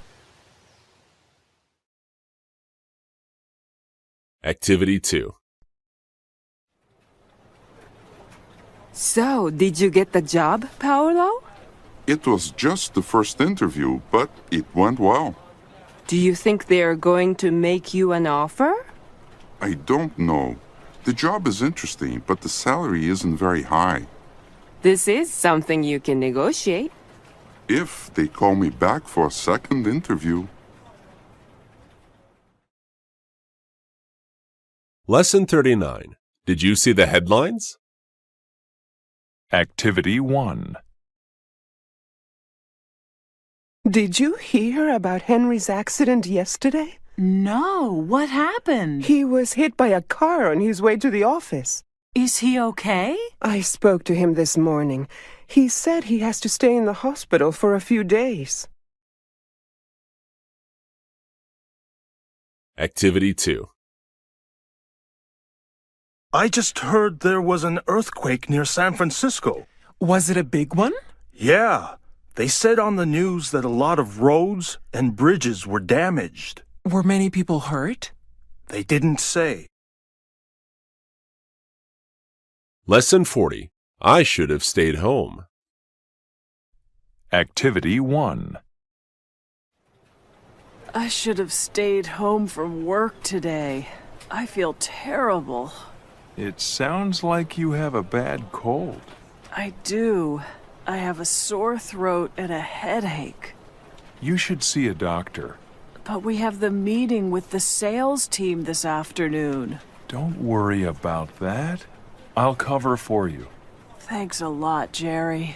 Activity 2. So, did you get the job, Paolo? It was just the first interview, but it went well. Do you think they're going to make you an offer? I don't know. The job is interesting, but the salary isn't very high. This is something you can negotiate. If they call me back for a second interview. Lesson 39. Did you see the headlines? Activity 1. Did you hear about Henry's accident yesterday? No, what happened? He was hit by a car on his way to the office. Is he okay? I spoke to him this morning. He said he has to stay in the hospital for a few days. Activity 2. I just heard there was an earthquake near San Francisco. Was it a big one? Yeah. They said on the news that a lot of roads and bridges were damaged. Were many people hurt? They didn't say. Lesson 40. I should have stayed home. Activity 1. I should have stayed home from work today. I feel terrible. It sounds like you have a bad cold. I do. I have a sore throat and a headache. You should see a doctor. But we have the meeting with the sales team this afternoon. Don't worry about that. I'll cover for you. Thanks a lot, Jerry.